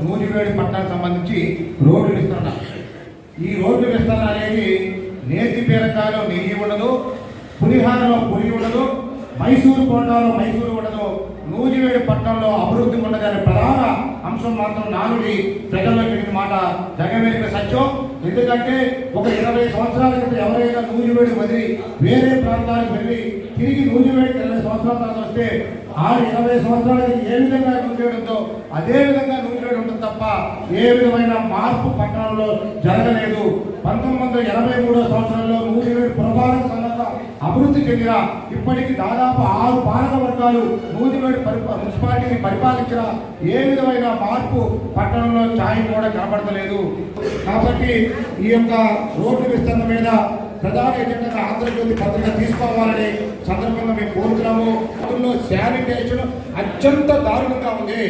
నూజివేడి పట్టణానికి సంబంధించి రోడ్లు విస్తరణ. ఈ రోడ్లు విస్తరణ అనేది నేతి బీరకాయలో నెయ్యి ఉండదు, పులిహారలో పులి ఉండదు, మైసూరు కొండలో మైసూరు ఉండదు, నూజివేడి పట్టణంలో అభివృద్ధి ఉండదనే ప్రధాన అంశం మాత్రం నానుడి ప్రజల్లో పెట్టిన మాట జగమెరిగిన సత్యం. ఎందుకంటే ఒక 20 సంవత్సరాల క్రితం ఎవరైనా నూజివేడి వదిలి వేరే ప్రాంతాలకు వెళ్ళి తిరిగి నూజివేడికి 20 సంవత్సరాల తర్వాత వస్తే ఆ 20 సంవత్సరాలకి ఏ విధంగా నూజివేడి ఉందో అదే విధంగా నూజివేడి ఉంటుంది తప్ప ఏ విధమైన మార్పు పట్టణంలో జరగలేదు. 1983 సంవత్సరంలో నూజివేడి పురపాలక సంఘంగా అభివృద్ధి చెందిన ఇప్పటికి దాదాపు 6 పాలక వర్గాలు నూజివేడి మున్సిపాలిటీని పరిపాలించిన ఏ విధమైన మార్పు పట్టణంలో ఛాయి కూడా కనబడతలేదు. కాబట్టి ఈ యొక్క రోడ్డు విస్తరణ మీద ప్రధాన ఎజెండాగా ఆంధ్రజ్యోతి పత్రిక తీసుకోవాలని సందర్భంగా మేము కోరుతున్నాము. అందులో శానిటేషన్ అత్యంత దారుణంగా ఉంది.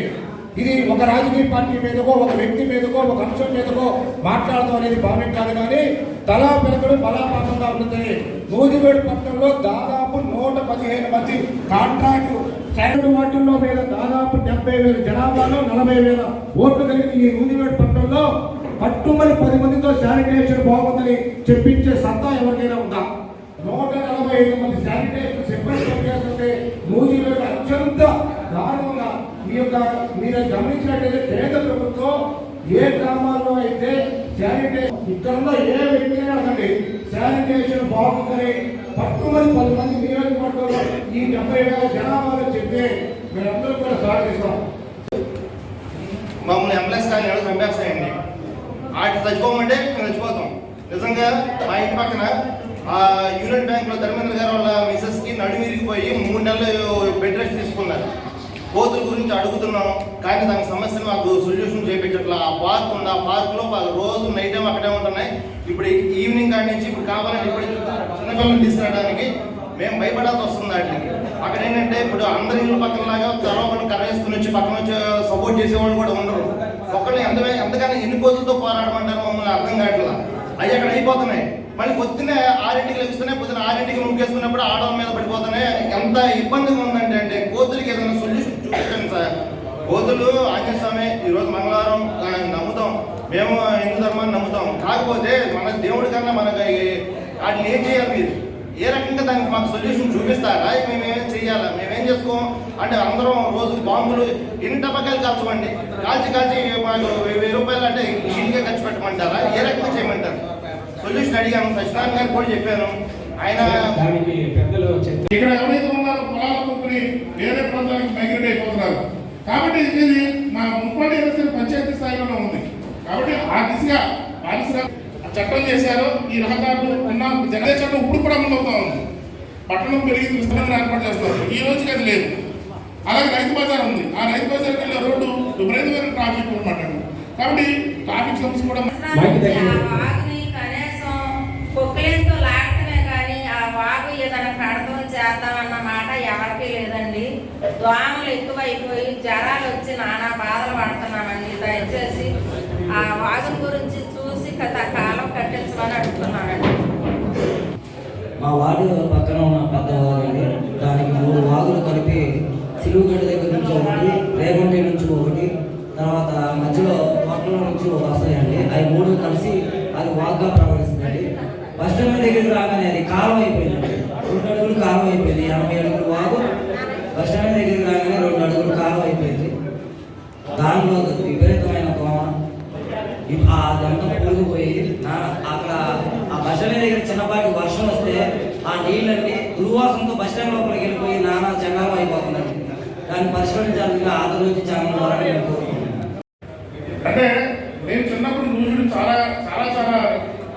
ఇది ఒక రాజకీయ పార్టీ మీదకో ఒక వ్యక్తి మీదకో ఒక అంశం మీదకో మాట్లాడడం అనేది భావ్యం కాదు, కానీ తలా పిలకలు బలాపాతంగా ఉంటుంది. నూజివేడు పట్టణంలో దాదాపు 115 మంది కాంట్రాక్టు సైనిక వాటిల్లో మీద దాదాపు 70,000 జనాభాలో 40,000 ఓట్లు కలిగిన ఈ నూజివేడు పట్టణంలో పట్టుమని 10 మందితో శానిటేషన్ బాగుందని చెప్పించే సత్తా ఎవరికైనా ఉందా? 145 మంది శానిటేషన్ సిబ్బంది పనిచేస్తుంటే నూజివేడు అత్యంత దారుణంగా ఈ యొక్క మీరు గమనించినట్టయితే కేంద్ర ప్రభుత్వం ఏ గ్రామాల్లో అయితే శానిటేషన్ ఇక్కడ ఏ వ్యక్తి అడగండి శానిటేషన్ బాగుందని పట్టుమని 10 మంది నియోజకవర్గంలో ఈ 70,000 జనాభాలో చెప్తే మేమందరూ కూడా స్వాగతిస్తాం. మమ్మల్ని ఎంప్లాయీస్ కానీ ఎవరు చంపేస్తాయండి. వాటి చచ్చిపోమంటే మేము చచ్చిపోతాం. నిజంగా మా ఇంటి పక్కన యూనియన్ బ్యాంక్లో ధర్మేంద్ర గారు వాళ్ళ మిసెస్కి నడుమిరిగిపోయి 3 నెలలు బెడ్ రెస్ట్ తీసుకున్నారు. కోతుల గురించి అడుగుతున్నాం కానీ దానికి సమస్యను మాకు సొల్యూషన్ చేయించట్లా. ఆ పార్క్ ఉంది, ఆ పార్క్లో రోజు నైట్ టైం అక్కడే ఉంటున్నాయి. ఇప్పుడు ఈవినింగ్ కాడి నుంచి ఇప్పుడు కావాలంటే ఇప్పుడు చిన్నపిల్లలు తీసుకురావడానికి మేము భయపడాల్సి వస్తుంది. వాటికి అక్కడ ఏంటంటే ఇప్పుడు అందరి ఇళ్ళ పక్కనలాగా తర్వాత కర్ర వేసుకుని వచ్చి పక్కన వచ్చి సపోర్ట్ చేసేవాళ్ళు కూడా ఉండరు. ఒకళ్ళు ఎంతగానో ఎన్ని కోతులతో పోరాడమంటారు మమ్మల్ని అర్థం కావట్లా. అవి అక్కడ అయిపోతున్నాయి. మళ్ళీ పొద్దున్నే 6ంటికి లభిస్తున్నాయి, పొద్దున్న 6ంటికి ముగ్గేసుకున్నప్పుడు ఆడవాళ్ళ మీద పడిపోతున్నాయి. ఎంత ఇబ్బందిగా ఉందంటే అంటే కోతులకి ఏదైనా సొల్యూషన్ చూపించండి సార్. కోతులు ఆంజనేయ స్వామి ఈరోజు మంగళవారం నమ్ముతాం, మేము హిందూ ధర్మాన్ని నమ్ముతాం. కాకపోతే మన దేవుడి కన్నా మనకి వాటిని ఏం చేయాలి, మీరు ఏ రకంగా దానికి మాకు సొల్యూషన్ చూపిస్తారా? మేమేం చెయ్యాలా? మేమేం చేసుకోం అంటే అందరం రోజు బాంబులు ఎన్ని టపకాయలు కాల్చమండి, కాల్చి మాకు 1000 రూపాయలు అంటే ఇంటికే ఖర్చు పెట్టమంటారా? ఏ రకంగా చేయమంటారు? సొల్యూషన్ అడిగాను, సత్యనారాయణ గారికి కూడా చెప్పాను. ఆయన ఇక్కడ ఎవరైతే ఉన్నారో పొలాలు కొనుక్కుని వేరే ప్రాంతానికి మైగ్రేట్ అయిపోతున్నారు. కాబట్టి ఇది మా మున్సిపాలిటీ వ్యవస్థ పంచాయతీ స్థాయిలోనే ఉంది. కాబట్టి ఆ దిశగా చట్టం చేశారు. ఈ రహదారులు ఉన్న జనదే చట్టం ఇప్పుడు కూడా అమలవుతా ఉంది. పట్టణం పెరిగి దృష్టిని ఏర్పాటు చేస్తారు. ఈ రోజుకి అది లేదు. అలాగే రైతు బజార్ ఉంది. ఆ రైతు బజార్కి వెళ్ళే రోడ్డు విపరీతమైన ట్రాఫిక్ అనమాట. కాబట్టి ట్రాఫిక్ సమస్య కూడా కుక్కలేంతో లాగటమే కానీ ఆ వాగు ఏదైనా కడతం చేద్దామన్న మాట ఎవరికీ లేదండి. దోమలు ఎక్కువైపోయి జ్వరాలు వచ్చి నానా బాధలు పడుతున్నామండి. దయచేసి ఆ వాగుని గురించి చూసి కాలం కట్టించమని అడుగుతున్నానండి. మా వార్డు పక్కన ఉన్న పెద్ద వాగు, దానికి 3 వాగులు కలిపి సిలువుగడ్డ దగ్గర నుంచి ఒకటి, రేగుంటి నుంచి ఒకటి, తర్వాత మధ్యలో తోటలో నుంచి ఒక వస్తాయండి. అవి 3 కలిసి అది వాగ్గా ప్రవహిస్తుందండి. బస్ స్టాండ్ దగ్గరికి రాగానే అది కాలం అయిపోయిందండి. 2 అడుగులు కాలం అయిపోయింది. 80 అడుగులు వాగు బస్ స్టాండ్ దగ్గరికి రాగానే 2 అడుగులు కాలం అయిపోయింది. దానిలో విపరీతమైన దోమ అదంతా పూలిపోయి అక్కడ ఆ బస్ స్టాండ్ దగ్గర చిన్నపాటి వర్షం వస్తే ఆ నీళ్ళన్నీ దుర్వాసనతో బస్ స్టాండ్ లోపలికి వెళ్ళిపోయి నానా జంగాలం అయిపోతుందండి. దాన్ని పరిష్కరించాలని ఆంధ్రజ్యోతి ఛానల్ ద్వారా నేను కోరుకుంటున్నాను. అంటే నేను చిన్నప్పుడు నూజివీడు చాలా చాలా చాలా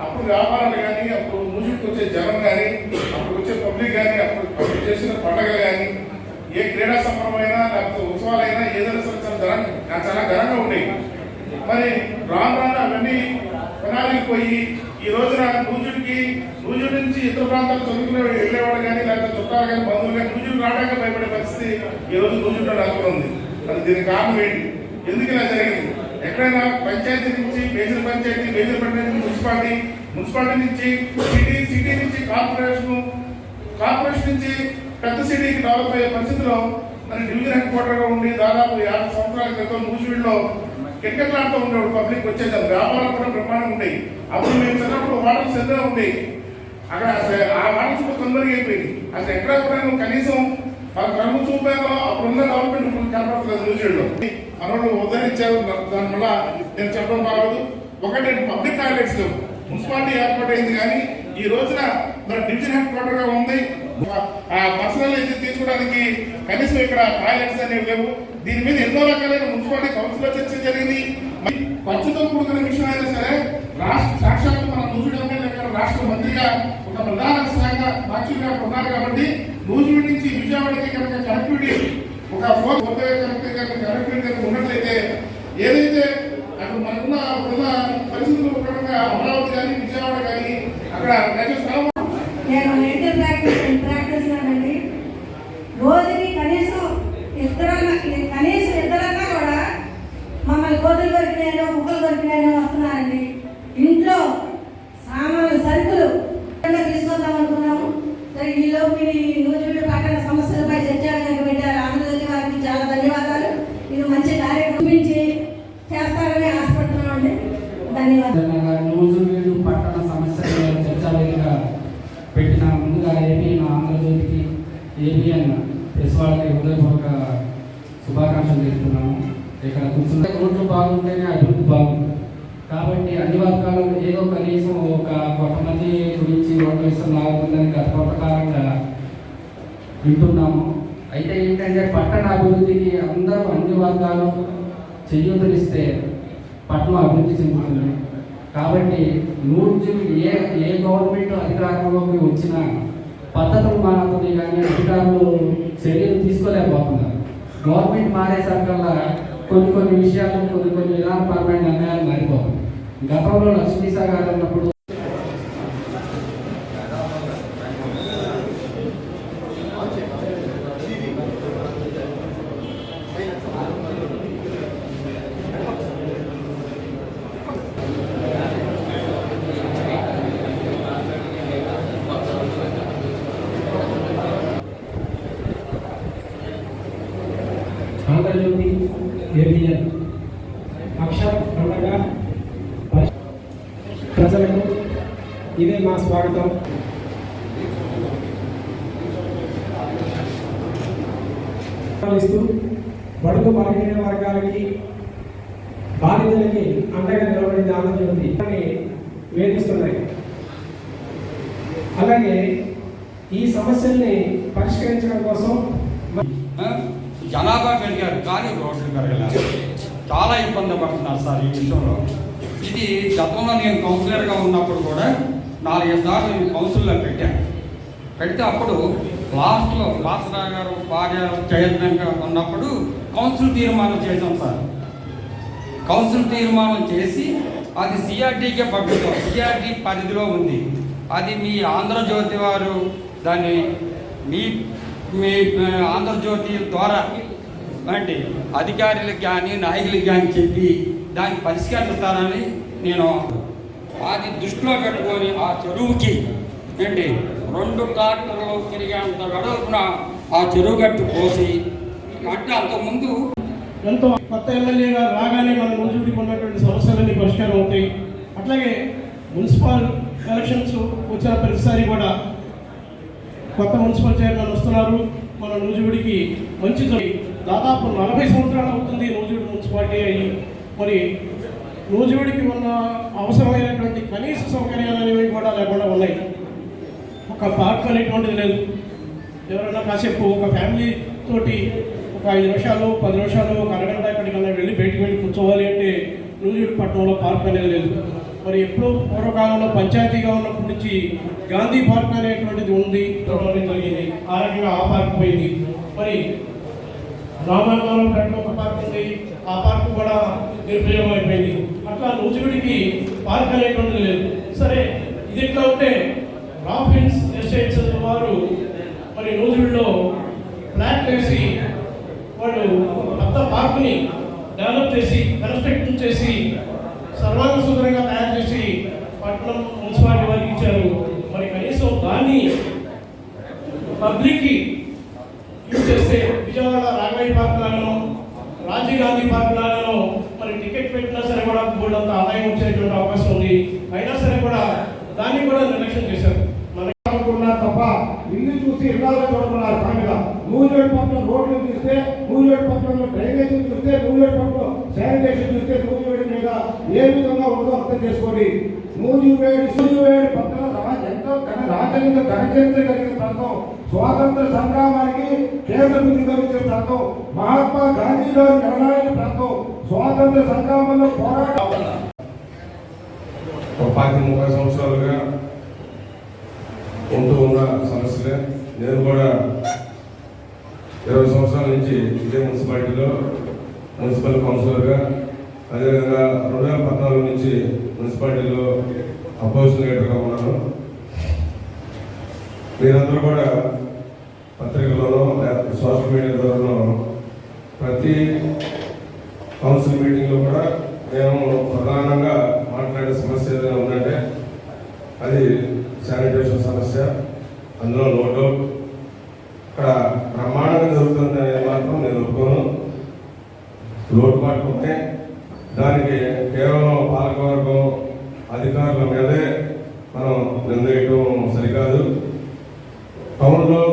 అప్పుడు వ్యాపారాలు కానీ, అప్పుడు నూజివీడికి వచ్చే జనం కానీ, అప్పుడు వచ్చే పబ్లిక్ కానీ, అప్పుడు చేసిన పండుగలు కానీ, ఏ క్రీడా సంబరమైనా లేకపోతే ఉత్సవాలైనా ఏదైనా చాలా ఘనంగా ఉండేవి. మరి రాను అవన్నీ కొనాలికి పోయి ఈ రోజున నూజివీడు నుంచి ఇతర ప్రాంతాలు చదువుకునే వెళ్ళేవాడు కానీ లేకపోతే చుట్టాలు కానీ బంధువులు కానీ నూజివీడు రావడానికి భయపడే పరిస్థితి ఈ రోజు నూజివీడులో నెలకొంది. అది దీనికి కారణం ఏంటి? ఎందుకు ఇలా జరిగింది? ఎక్కడైనా పంచాయతీ నుంచి major panchayat, major panchayat municipality నుంచి సిటీ నుంచి కార్పొరేషన్ నుంచి పెద్ద సిటీకి డెవలప్ అయ్యే పరిస్థితిలో మరి డివిజన్ హెడ్ క్వార్టర్గా ఉండి దాదాపు 50 సంవత్సరాల క్రితం నూజివీడులో కిటకిటలాడుతూ ఉండేవాడు పబ్లిక్ వచ్చేది, వ్యాపారాలు కూడా బ్రహ్మాండంగా ఉండేవి. అప్పుడు మేము చిన్నప్పుడు వాటర్ సెంటర్ ఉండేవి, అక్కడ ఆ వాటర్ కూడా తొందరగా అయిపోయింది. అసలు ఎక్కడ కూడా కనీసం కనుమ చూపాలో అప్పుడున్న గవర్నమెంట్ ఇప్పుడు కనపడలేదు న్యూజిలాండ్లో. మనోళ్ళు ఉదరించారు, దానివల్ల నేను చెప్పడం బాగోదు. ఒకటి పబ్లిక్ టాయిలెట్స్ లేవు, మున్సిపాలిటీ ఏర్పాటు అయింది కానీ ఈ రోజున మరి డివిజన్ హెడ్ క్వార్టర్ గా ఉంది, ఆ పర్సనల్ అయితే తీసుకోవడానికి కనీసం ఇక్కడ టాయిలెట్స్ అనేవి లేవు. దీని మీద ఎన్నో రకాలైన మున్సిపాలిటీ కౌన్సిల్ లో చర్చ జరిగింది. ఖర్చుతో కూడుకున్న విషయం అయినా సరే రాష్ట్ర సాక్షాత్తు మన నూజివీడు ఎమ్మెల్యే గారు రాష్ట్ర మంత్రిగా ఒక ప్రధాన శాఖ బాధ్యులుగా ఉన్నారు కాబట్టి నూజివీడు నుంచి విజయవాడకి కనుక కనెక్టివిటీ ఒక కనెక్టివిటీ ఉన్నట్లయితే ఏదైతే అక్కడ మనకున్న పరిస్థితుల ప్రకారంగా అమరావతి కానీ విజయవాడ కానీ అక్కడ స్థలం. నేను డెంటల్ ప్రాక్టీస్ అండి. రోజుకి కనీసం ఇద్దరన్నా కూడా మమ్మల్ని కోతులు దొరికినాయో ముక్కలు దొరికినాయో వస్తున్నారండి. ఇంట్లో సామాన్లు సరుకులు తీసుకొద్దాం అనుకున్నాము. సరే ఈలో మీరు నూజివీడు పట్టణ సమస్యలపై చర్చలకు పెట్టారు. ఆంధ్రజ్యోతి వారికి చాలా ధన్యవాదాలు. ఇది మంచి కార్యక్రమం చేస్తారని ఆశపడుతున్నామండి. ధన్యవాదాలు. నూజివీడు పట్టణ సమస్యల చర్చా వేదిక పెట్టిన ముందుగా ఏపీఎన్ ఆంధ్రజ్యోతికి ఏపీఎన్ ప్రెస్ వాళ్ళకి హృదయపూర్వక శుభాకాంక్షలు తెలుపుతున్నాము. ఇక్కడ కూర్చున్న రోడ్లు బాగుంటేనే అభివృద్ధి బాగుంటుంది కాబట్టి అన్ని వర్గాలు ఏదో కనీసం ఒక కొంతమంది గురించి రోడ్లు వేస్తున్న లాగుతుందని గత కొంతకాలంగా వింటున్నాము. అయితే ఏంటంటే పట్టణ అభివృద్ధికి అందరూ అన్ని వర్గాలు చేయూతనిస్తే పట్టణం అభివృద్ధి చెందుతుంది. కాబట్టి ఏ గవర్నమెంట్ అధికారంలోకి వచ్చినా పద్ధతులు మారుతుంది కానీ అధికారులు చర్యలు తీసుకోలేకపోతున్నారు. గవర్నమెంట్ మారేసరికల్లా కొన్ని విషయాలు కొన్ని విధానపరమైన నిర్ణయాలు మారిపోతుంది. గతంలో లక్ష్మీసా గారు ఉన్నప్పుడు ఆంధ్రజ్యోతి ఏబిఎన్ అక్షర పండగ ప్రజలకు ఇదే మా స్వాగతం. బడుగు బలహీన వర్గాలకి బాధితులకి అండగా నిలబడింది ఆంధ్రజ్యోతి వేధిస్తున్నాయి. అలాగే ఈ సమస్యల్ని పరిష్కరించడం కోసం జనాభా పెరిగారు కానీ రోడ్లు పెరగలేదు. చాలా ఇబ్బంది పడుతున్నారు సార్ ఈ విషయంలో. ఇది గతంలో నేను కౌన్సిలర్గా ఉన్నప్పుడు కూడా 4-5 సార్లు నేను కౌన్సిల్లో పెడితే అప్పుడు లాస్ట్లో వాసరావు గారు భార్య చైర్మన్గా ఉన్నప్పుడు కౌన్సిల్ తీర్మానం చేశాం సార్. కౌన్సిల్ తీర్మానం చేసి అది సిఆర్డీకే పంపిస్తాం. సిఆర్డీ పరిధిలో ఉంది. అది మీ ఆంధ్రజ్యోతి వారు దాన్ని మీ ఆంధ్రజ్యోతి ద్వారా అంటే అధికారులకు కానీ నాయకులకు కానీ చెప్పి దాన్ని పరిష్కరిస్తారని నేను అది దృష్టిలో పెట్టుకొని ఆ చెరువుకి ఏంటి 2 ట్రాక్టర్లు తిరిగేంత వెడల్పున ఆ చెరువు గట్టు పోసి అంటే అంతకుముందు ఎంతో కొత్త ఎమ్మెల్యేగా రాగానే మన నూజివీడుకి ఉన్నటువంటి సమస్యలన్నీ పరిష్కారం అవుతాయి. అట్లాగే మున్సిపల్ ఎలక్షన్స్ వచ్చిన ప్రతిసారి కూడా కొత్త మున్సిపల్ చైర్మన్ వస్తున్నారు. మన నూజివీడికి మంచి దాదాపు 40 సంవత్సరాలు అవుతుంది నూజివీడు మున్సిపాలిటీ అయ్యి. మరి నూజివీడికి ఉన్న అవసరమైనటువంటి కనీస సౌకర్యాలు అనేవి కూడా లేకుండా ఉన్నాయి. ఒక పార్క్ అనేటువంటిది లేదు. ఎవరైనా కాసేపు ఒక ఫ్యామిలీ తోటి ఒక 5 నిమిషాలు 10 నిమిషాలు ఒక అరగంట ఎక్కడికన్నా వెళ్ళి బయటకు వెళ్ళి కూర్చోవాలి అంటే నూజివీడు పట్టణంలో పార్క్ అనేది లేదు. మరి ఎప్పుడో పూర్వకాలంలో పంచాయతీగా ఉన్నప్పటి నుంచి గాంధీ పార్క్ అనేటువంటిది ఉంది, జరిగింది. ఆ రకంగా ఆ పార్క్ పోయింది. మరి రామాయణంలో ఒక పార్క్ ఉంది, ఆ పార్క్ కూడా నిరుపయోగం అయిపోయింది. అట్లా నూజివీడికి పార్క్ అనేటువంటిది లేదు. సరే, ఇది ఎట్లా ఉంటే రాఫిన్స్ ఎస్టేట్స్ వారు మరి నూజివీడులో ప్లాన్ వేసి వాళ్ళు కొత్త పార్క్ని డెవలప్ చేసి కన్స్ట్రక్షన్ చేసి సర్వాంగ సుందరంగా తయారు చేసి పట్టణం మున్సిపాలిటీ వారికి ఇచ్చారు. మరి కనీసం దాన్ని పబ్లిక్కి యూజ్ చేస్తే విజయవాడ రాఘవయ్య పార్క్ లాగానో రాజీవ్ గాంధీ పార్క్ లాగానో మరి టికెట్ పెట్టినా సరే కూడా బోర్డు అంత ఆదాయం వచ్చేటువంటి అవకాశం ఉంది. అయినా సరే కూడా దాన్ని కూడా నిర్లక్ష్యం చేశారు. అనుకున్నారు తప్ప ఇల్లు చూసి ఇళ్ళగా చూడకున్నారు. కాగా నూజివేడు పక్కన రోడ్లు చూస్తే, నూజివేడు పక్కన డ్రైనేజీ చూస్తే, నూజివేడు పక్కన శానిటేషన్ చూస్తే నూజివేడు మీద ఏ విధంగా ఉందో అర్థం చేసుకోండి. నూజివేడు పక్కన ఎంతో రాజకీయ ఘనచరిత్ర కలిగిన ప్రాంతం, స్వాతంత్ర సంగ్రామానికి కేంద్ర బిందుగా ఇచ్చిన ప్రాంతం, మహాత్మా గాంధీ గారు నిర్ణయించిన ప్రాంతం, స్వాతంత్ర సంగ్రామంలో పోరాటం 30 సంవత్సరాలుగా ఉంటూ ఉన్న సమస్యలే. నేను కూడా 20 సంవత్సరాల నుంచి ఇదే మున్సిపాలిటీలో మున్సిపల్ కౌన్సిలర్గా, అదేవిధంగా 2014 నుంచి మున్సిపాలిటీలో అపోజిషన్ లీడర్గా ఉన్నాను. మీరందరూ కూడా పత్రికల్లోనూ సోషల్ మీడియా ద్వారానో ప్రతి కౌన్సిల్ మీటింగ్లో కూడా మేము ప్రధానంగా మాట్లాడే సమస్య ఏదైనా ఉందంటే అది శానిటేషన్ సమస్య. అందులో నో డౌట్ ఇక్కడ బ్రహ్మాండంగా జరుగుతుందనే మాత్రం నేను ఒప్పుకోను. లోటుపాట్లు ఉంటే దానికి కేవలం పాలకవర్గం అధికారుల మీదే మనం నిర్ణయించడం సరికాదు. టౌన్లో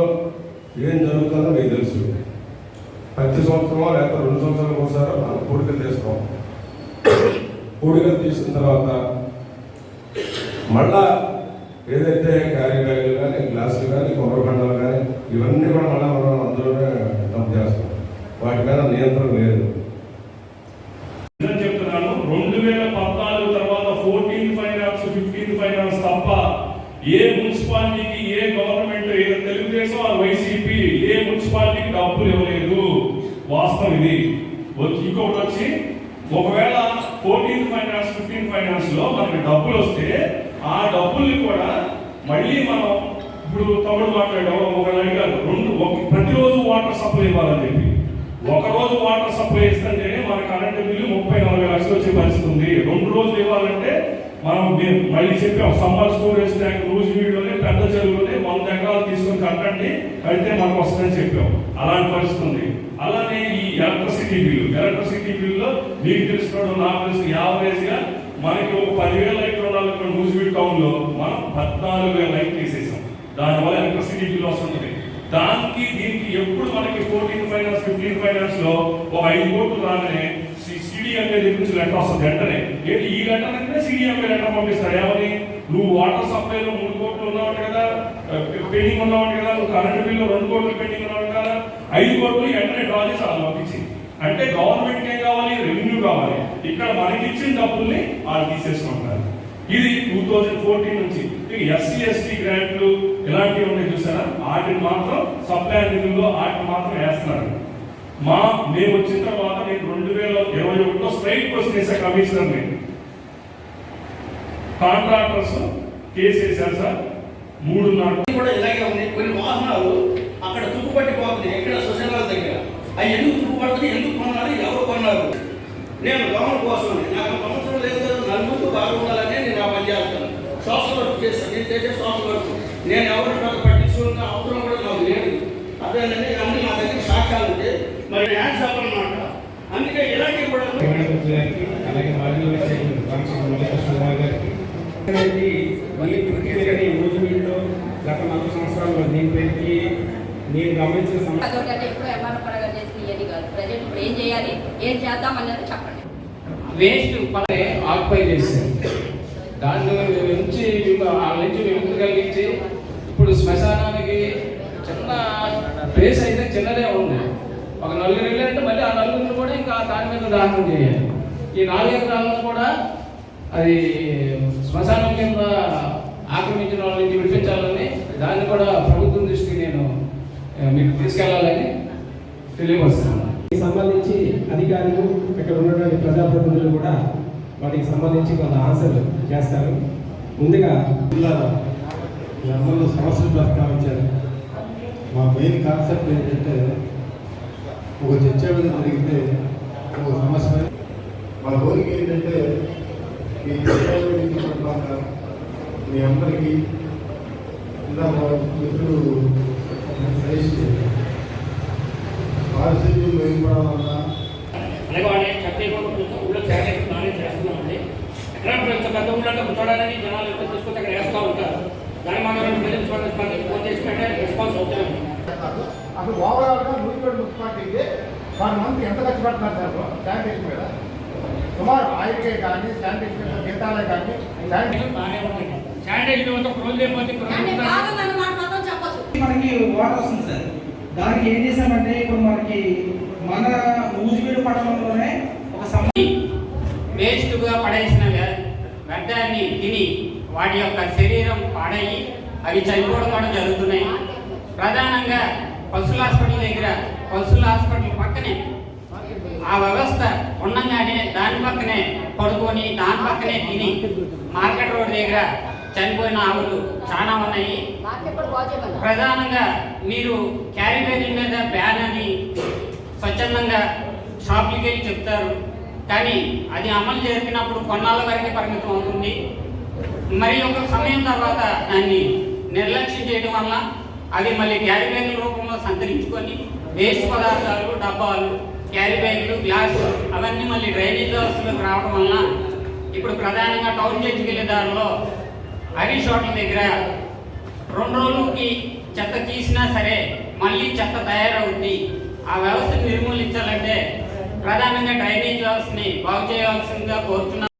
ఏం జరుగుతుందో మీకు తెలుసు. ప్రతి సంవత్సరమో లేకపోతే 2 సంవత్సరాలకు ఒకసారి మనం పూడికలు తీస్తాం. పూడికలు తీసిన తర్వాత మళ్ళా ఏదైతే క్యారీ బ్యాగులు కానీ, గ్లాసులు కానీ, కొబ్బరి బండలు కానీ ఇవన్నీ కూడా మళ్ళీ మనం అందులోనే డంప్ చేస్తాం. వాటి మీద నియంత్రణ లేదు. చెప్తున్నాను, 2014 తర్వాత 14 ఫైనాన్స్ 15 ఫైనాన్స్ తప్ప ఏ మున్సిపాలిటీకి ఏ గవర్నమెంట్ ఏదో తెలుగుదేశం వైసీపీ ఏ మున్సిపాలిటీకి డబ్బులు ఇవ్వలేదు. వాస్తవం ఇది. ఇంకొకటి వచ్చి ఒకవేళ 14 ఫైనాన్స్ 15 ఫైనాన్స్ లో మనకి డబ్బులు వస్తే ఆ డబ్బుల్ని కూడా మళ్ళీ మనం ఇప్పుడు తమ్ముడు మాట్లాడాం. ఒకళ్ళు అడిగారు ప్రతిరోజు వాటర్ సప్లై ఇవ్వాలని చెప్పి. ఒకరోజు వాటర్ సప్లై ఇస్తుంటేనే మన కరెంటు బిల్లు 30-40 లక్షలు వచ్చే పరిస్థితి ఉంది. 2 రోజులు ఇవ్వాలంటే మనం మళ్ళీ చెప్పాం, సమ్మర్ స్టోరేజ్ ట్యాంక్ నూజివీడులోనే పెద్ద చెరువులోనే 100 ఎకరాలు తీసుకొని కడితే మనకు వస్తుందని చెప్పాం. అలాంటి పరిస్థితి ఉంది. అలానే ఈ ఎలక్ట్రిసిటీ బిల్లులో మీకు తెలుసుకోవడం నాకు తెలుసు, యావరేజ్ గా మనకి ఒక 10,000 లైట్లు ఉండాలి. నూజివీడు టౌన్ లో మనం 14,000 లైట్లు తీసేసాం. దానివల్ల ఎలక్ట్రిసిటీ బిల్లు వస్తుంటుంది. దానికి దీనికి ఎప్పుడు మనకి 14 ఫైనాన్స్ 15 ఫైనాన్స్ లో ఒక 5 కోట్లు రాగానే సిడిఎంఏ నుంచి లెటర్ వస్తుంది వెంటనే. ఏంటి ఈ లెటర్ అంటే సిడిఎంఏ లెటర్ పంపిస్తారు. ఏమని, నువ్వు వాటర్ సప్లైలో 3 కోట్లు ఉన్నావు కదా, పెండింగ్ ఉన్నావు కదా, నువ్వు కరెంటు బిల్లు 2 కోట్లు పెండింగ్ ఉన్నావు కదా, 5 కోట్లు వెంటనే డ్రా చేసి వాళ్ళు పంపించి. అంటే గవర్నమెంట్ ఏం కావాలి, రెవెన్యూ కావాలి. ఇక్కడ మనకి ఇచ్చిన డబ్బుల్ని వాళ్ళు తీసేసుకుంటారు. ఇది 2014 నుంచి. ఎస్సీ ఎస్టీ గ్రాంట్లు ఇలాంటివి ఉన్నాయి చూసారా, వాటిని మాత్రం సప్లై నిధుల్లో వాటిని మాత్రం వేస్తున్నారు. మేము వచ్చిన తర్వాత నేను 2021లో స్ట్రైట్ క్వశ్చన్ వేసా కమిషనర్ని. కాంట్రాక్టర్స్ కేసు వేశారు సార్. 3.5 కూడా ఇలాగే ఉన్నాయి. కొన్ని వాహనాలు అక్కడ తుప్పుపట్టిపోతుంది. ఎక్కడ శ్మశానాల దగ్గర అవి ఎందుకు తుప్పుపడుతుంది, ఎందుకు కొన్నారు, ఎవరు కొన్నారు? నేను గవర్నమెంట్ కోసం నాకు సంవత్సరం లేదు, నలుగురు బాగుండాలని నేను ఆ పని చేస్తాను. సోషల్ వర్క్ చేస్తాను. నేను చేసే సోషల్ వర్క్ నేను ఎవరు పట్టించుకున్న అవసరం కూడా నాకు లేదు. అదేనండి, అన్ని నా దగ్గర సాక్ష్యాలు ఉంటే మరి హ్యాండ్స్ అప్ అన్నమాట. అందుకే ఇలాంటివి కూడా అలాగే రోజుల్లో గత 4 సంవత్సరాల్లో దీనిపైకి నేను గమనించిన ఏం చేయాలి, ఏం చేద్దాం అన్నది చెప్పండి. వేస్ట్ ఆక్యుపై చేశారు. దాని నుంచి విముక్తి కలిగించి ఇప్పుడు శ్మశానానికి చిన్న ప్లేస్ అయితే చిన్నదే ఉంది. ఒక 4 ఇళ్ళు అంటే మళ్ళీ ఆ 4 కూడా ఇంకా దాని మీద దాహనం చేయాలి. ఈ 4 ఎకరాలను కూడా అది శ్మశానం కింద ఆక్రమించిన వాళ్ళ నుంచి విడిపించాలని, దాన్ని కూడా ప్రభుత్వం దృష్టికి నేను మీకు తీసుకెళ్లాలని తెలియవస్తున్నాను. దీనికి సంబంధించి అధికారులు, ఇక్కడ ఉన్నటువంటి ప్రజాప్రతినిధులు కూడా వాటికి సంబంధించి కొంత ఆన్సర్ చేస్తారు. ముందుగా అందరూ సమస్యలు ప్రస్తావించారు. మా మెయిన్ కాన్సెప్ట్ ఏంటంటే, ఒక చర్చ మీద జరిగితే ఒక సమస్య మా కోరిక ఏంటంటే, ఈ చర్చ మీ అందరికీ ఇందాక మిత్రులు సజెస్ట్ చేశారు. పారిశుద్ధ్యం మెరుగుపడాలన్నా చేయకుండా చూస్తాం. ఊళ్ళో శానిటైజేషన్ బాగానే చేస్తున్నామండి. ఎక్కడ ఇంత పెద్ద ఊళ్ళో కూర్చోడానికి జనాలు ఎక్కువ తీసుకొచ్చి అక్కడ వేస్తూ ఉంటారు. దాని మనం ప్రజలు స్పందించి ఫోన్ చేసి పెట్టే రెస్పాన్స్ అవుతామండి. అసలు ఓవరాల్గా నూజివీడు మున్సిపాలిటీకి వారి మంది ఎంత ఖర్చు పెడుతున్నారు సార్ శానిటేషన్ మీద? సుమారు ఆయిల్కే కానీ శానిటేషన్ జీతాలే కానీ శానిటైజేషన్ బాగానే ఉంటుంది. శానిటైజేషన్ ఒక రోజు లేకపోతే మనకి వాటర్ వస్తుంది సార్. దానికి ఏం చేసామంటే ఇప్పుడు మనకి మన నూజివీడు పట్టణంలోనే ఒక వేస్ట్గా పడేసిన వ్యర్థాన్ని తిని వాటి యొక్క శరీరం పాడయ్యి అవి చనిపోవడం కూడా జరుగుతున్నాయి. ప్రధానంగా పశువుల హాస్పిటల్ దగ్గర, పశువుల హాస్పిటల్ పక్కనే ఆ వ్యవస్థ ఉండగానే దాని పక్కనే పడుకొని దాని పక్కనే తిని మార్కెట్ రోడ్ దగ్గర చనిపోయిన ఆవులు చాలా ఉన్నాయి. ప్రధానంగా మీరు క్యారీ బ్యాగుల మీద బ్యాన్ అని స్వచ్ఛందంగా షాపులకి వెళ్ళి చెప్తారు, కానీ అది అమలు జరిపినప్పుడు కొన్నాళ్ళ వరకే పరిమితం అవుతుంది. మరి ఒక సమయం తర్వాత దాన్ని నిర్లక్ష్యం చేయడం వల్ల అవి మళ్ళీ క్యారీ బ్యాగుల రూపంలో సంతరించుకొని వేస్ట్ పదార్థాలు, డబ్బాలు, క్యారీ బ్యాగులు, గ్లాసులు అవన్నీ మళ్ళీ డ్రైనేజ్ వ్యవస్థలోకి రావడం వల్ల ఇప్పుడు ప్రధానంగా టౌన్ జడ్జికి వెళ్ళే దారిలో హరీష్ హోటల్ దగ్గర 2 రోజులకి చెత్త తీసినా సరే మళ్ళీ చెత్త తయారవుతుంది. ఆ వ్యవస్థను నిర్మూలించాలంటే ప్రధానంగా డ్రైనేజ్ వ్యవస్థని బాగు చేయాల్సిందిగా కోరుతున్నాను.